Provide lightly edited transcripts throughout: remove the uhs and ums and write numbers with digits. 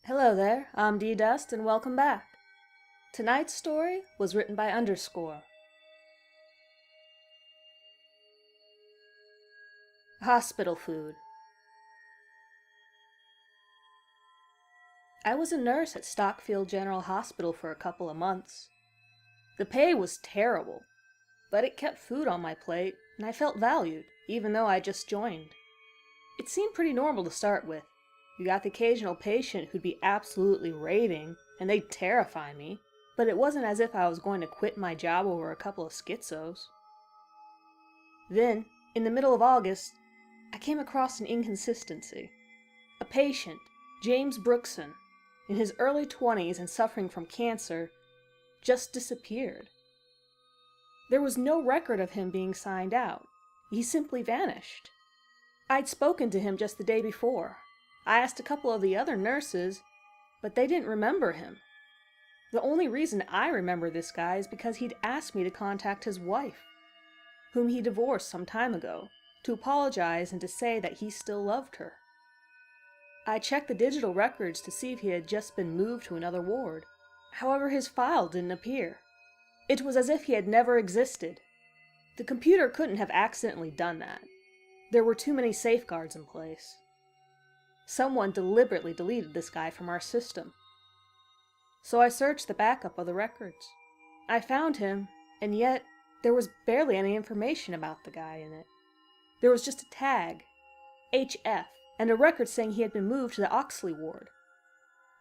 Hello there, I'm D-Dust and welcome back. Tonight's story was written by Underscorre. Hospital food. I was a nurse at Stockfield General Hospital for a couple of months. The pay was terrible, but it kept food on my plate and I felt valued, even though I just joined. It seemed pretty normal to start with. You got the occasional patient who'd be absolutely raving, and they'd terrify me, but it wasn't as if I was going to quit my job over a couple of schizos. Then, in the middle of August, I came across an inconsistency. A patient, James Brookson, in his early 20s and suffering from cancer, just disappeared. There was no record of him being signed out. He simply vanished. I'd spoken to him just the day before. I asked a couple of the other nurses, but they didn't remember him. The only reason I remember this guy is because he'd asked me to contact his wife, whom he divorced some time ago, to apologize and to say that he still loved her. I checked the digital records to see if he had just been moved to another ward. However, his file didn't appear. It was as if he had never existed. The computer couldn't have accidentally done that. There were too many safeguards in place. Someone deliberately deleted this guy from our system. So I searched the backup of the records. I found him, and yet there was barely any information about the guy in it. There was just a tag, HF, and a record saying he had been moved to the Oxley ward.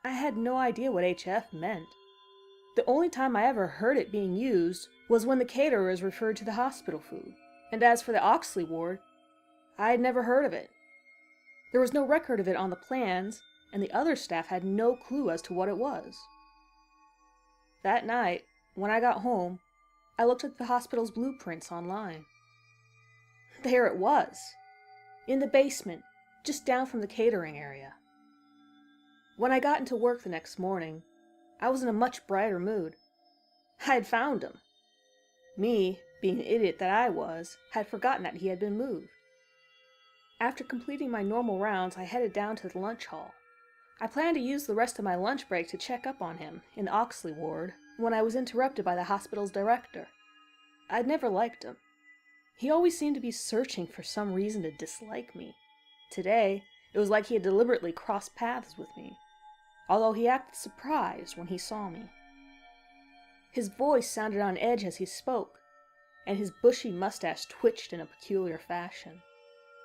I had no idea what HF meant. The only time I ever heard it being used was when the caterers referred to the hospital food. And as for the Oxley ward, I had never heard of it. There was no record of it on the plans, and the other staff had no clue as to what it was. That night, when I got home, I looked at the hospital's blueprints online. There it was, in the basement, just down from the catering area. When I got into work the next morning, I was in a much brighter mood. I had found him. Me, being the idiot that I was, had forgotten that he had been moved. After completing my normal rounds, I headed down to the lunch hall. I planned to use the rest of my lunch break to check up on him, in the Oxley ward, when I was interrupted by the hospital's director. I'd never liked him. He always seemed to be searching for some reason to dislike me. Today, it was like he had deliberately crossed paths with me, although he acted surprised when he saw me. His voice sounded on edge as he spoke, and his bushy mustache twitched in a peculiar fashion.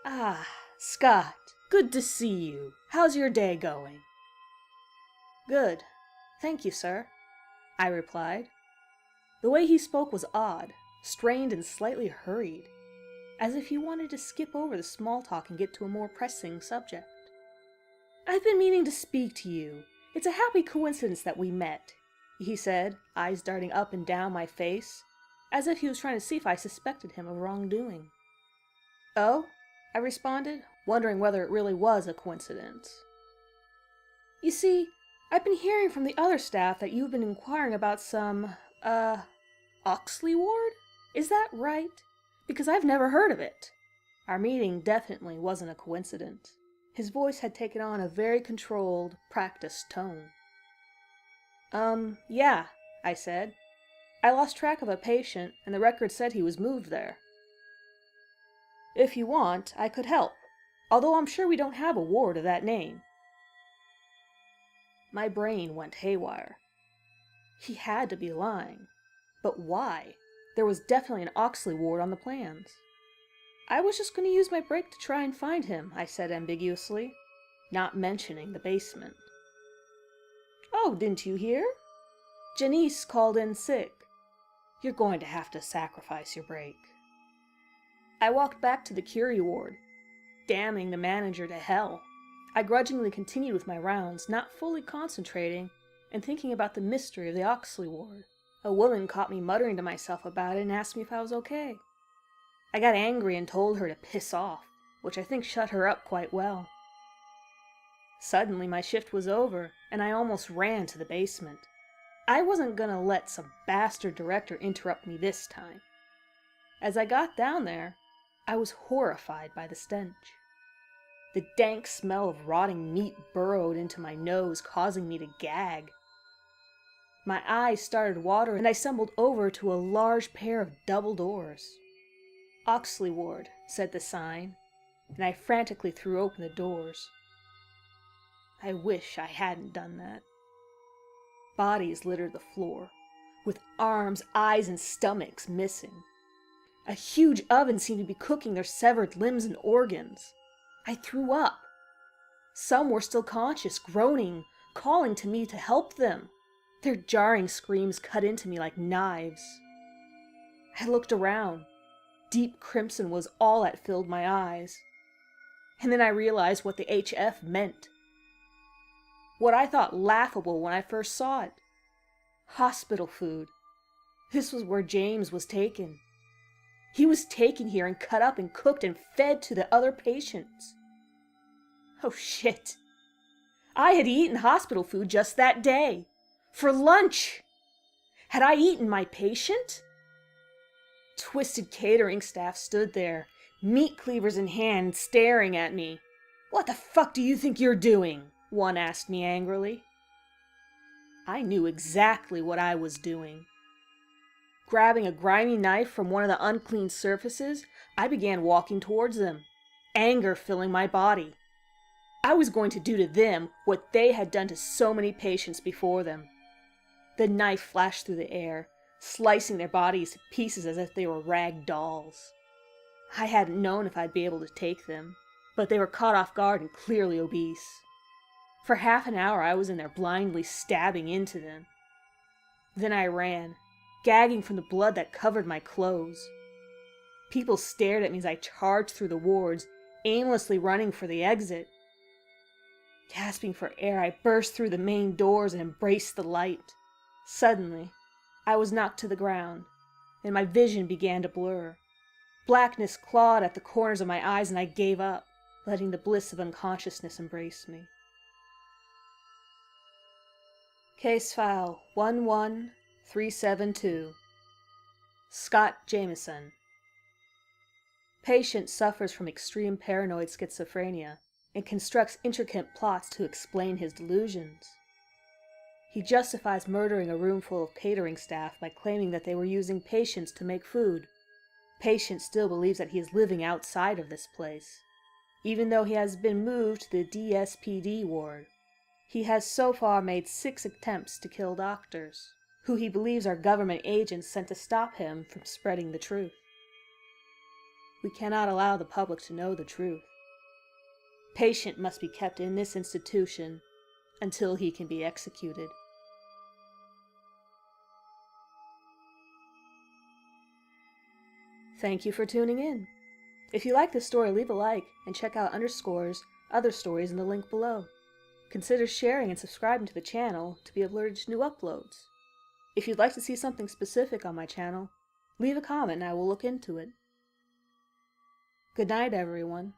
"Ah, Scott, good to see you. How's your day going?" "Good. Thank you, sir," I replied. The way he spoke was odd, strained and slightly hurried, as if he wanted to skip over the small talk and get to a more pressing subject. "I've been meaning to speak to you. It's a happy coincidence that we met," he said, eyes darting up and down my face, as if he was trying to see if I suspected him of wrongdoing. "Oh?" I responded, wondering whether it really was a coincidence. "You see, I've been hearing from the other staff that you've been inquiring about some, Oxley ward? Is that right? Because I've never heard of it." Our meeting definitely wasn't a coincidence. His voice had taken on a very controlled, practiced tone. Yeah," I said. "I lost track of a patient, and the record said he was moved there. If you want, I could help, although I'm sure we don't have a ward of that name." My brain went haywire. He had to be lying. But why? There was definitely an Oxley ward on the plans. "I was just going to use my break to try and find him," I said ambiguously, not mentioning the basement. "Oh, didn't you hear? Janice called in sick. You're going to have to sacrifice your break." I walked back to the Curie ward, damning the manager to hell. I grudgingly continued with my rounds, not fully concentrating and thinking about the mystery of the Oxley ward. A woman caught me muttering to myself about it and asked me if I was okay. I got angry and told her to piss off, which I think shut her up quite well. Suddenly my shift was over, and I almost ran to the basement. I wasn't gonna let some bastard director interrupt me this time. As I got down there, I was horrified by the stench. The dank smell of rotting meat burrowed into my nose, causing me to gag. My eyes started watering, and I stumbled over to a large pair of double doors. "Oxley Ward," said the sign, and I frantically threw open the doors. I wish I hadn't done that. Bodies littered the floor, with arms, eyes, and stomachs missing. A huge oven seemed to be cooking their severed limbs and organs. I threw up. Some were still conscious, groaning, calling to me to help them. Their jarring screams cut into me like knives. I looked around. Deep crimson was all that filled my eyes. And then I realized what the HF meant. What I thought laughable when I first saw it. Hospital food. This was where James was taken. He was taken here and cut up and cooked and fed to the other patients. Oh shit. I had eaten hospital food just that day. For lunch. Had I eaten my patient? Twisted catering staff stood there, meat cleavers in hand, staring at me. "What the fuck do you think you're doing?" one asked me angrily. I knew exactly what I was doing. Grabbing a grimy knife from one of the unclean surfaces, I began walking towards them, anger filling my body. I was going to do to them what they had done to so many patients before them. The knife flashed through the air, slicing their bodies to pieces as if they were rag dolls. I hadn't known if I'd be able to take them, but they were caught off guard and clearly obese. For half an hour I was in there blindly stabbing into them. Then I ran, gagging from the blood that covered my clothes. People stared at me as I charged through the wards, aimlessly running for the exit. Gasping for air, I burst through the main doors and embraced the light. Suddenly, I was knocked to the ground, and my vision began to blur. Blackness clawed at the corners of my eyes, and I gave up, letting the bliss of unconsciousness embrace me. Case File 11372. Scott Jameson. Patient suffers from extreme paranoid schizophrenia and constructs intricate plots to explain his delusions. He justifies murdering a room full of catering staff by claiming that they were using patients to make food. Patient still believes that he is living outside of this place, even though he has been moved to the DSPD ward. He has so far made 6 attempts to kill doctors, who he believes are government agents sent to stop him from spreading the truth. We cannot allow the public to know the truth. Patient must be kept in this institution until he can be executed. Thank you for tuning in. If you like this story, leave a like and check out Underscore's other stories in the link below. Consider sharing and subscribing to the channel to be alerted to new uploads. If you'd like to see something specific on my channel, leave a comment and I will look into it. Good night, everyone.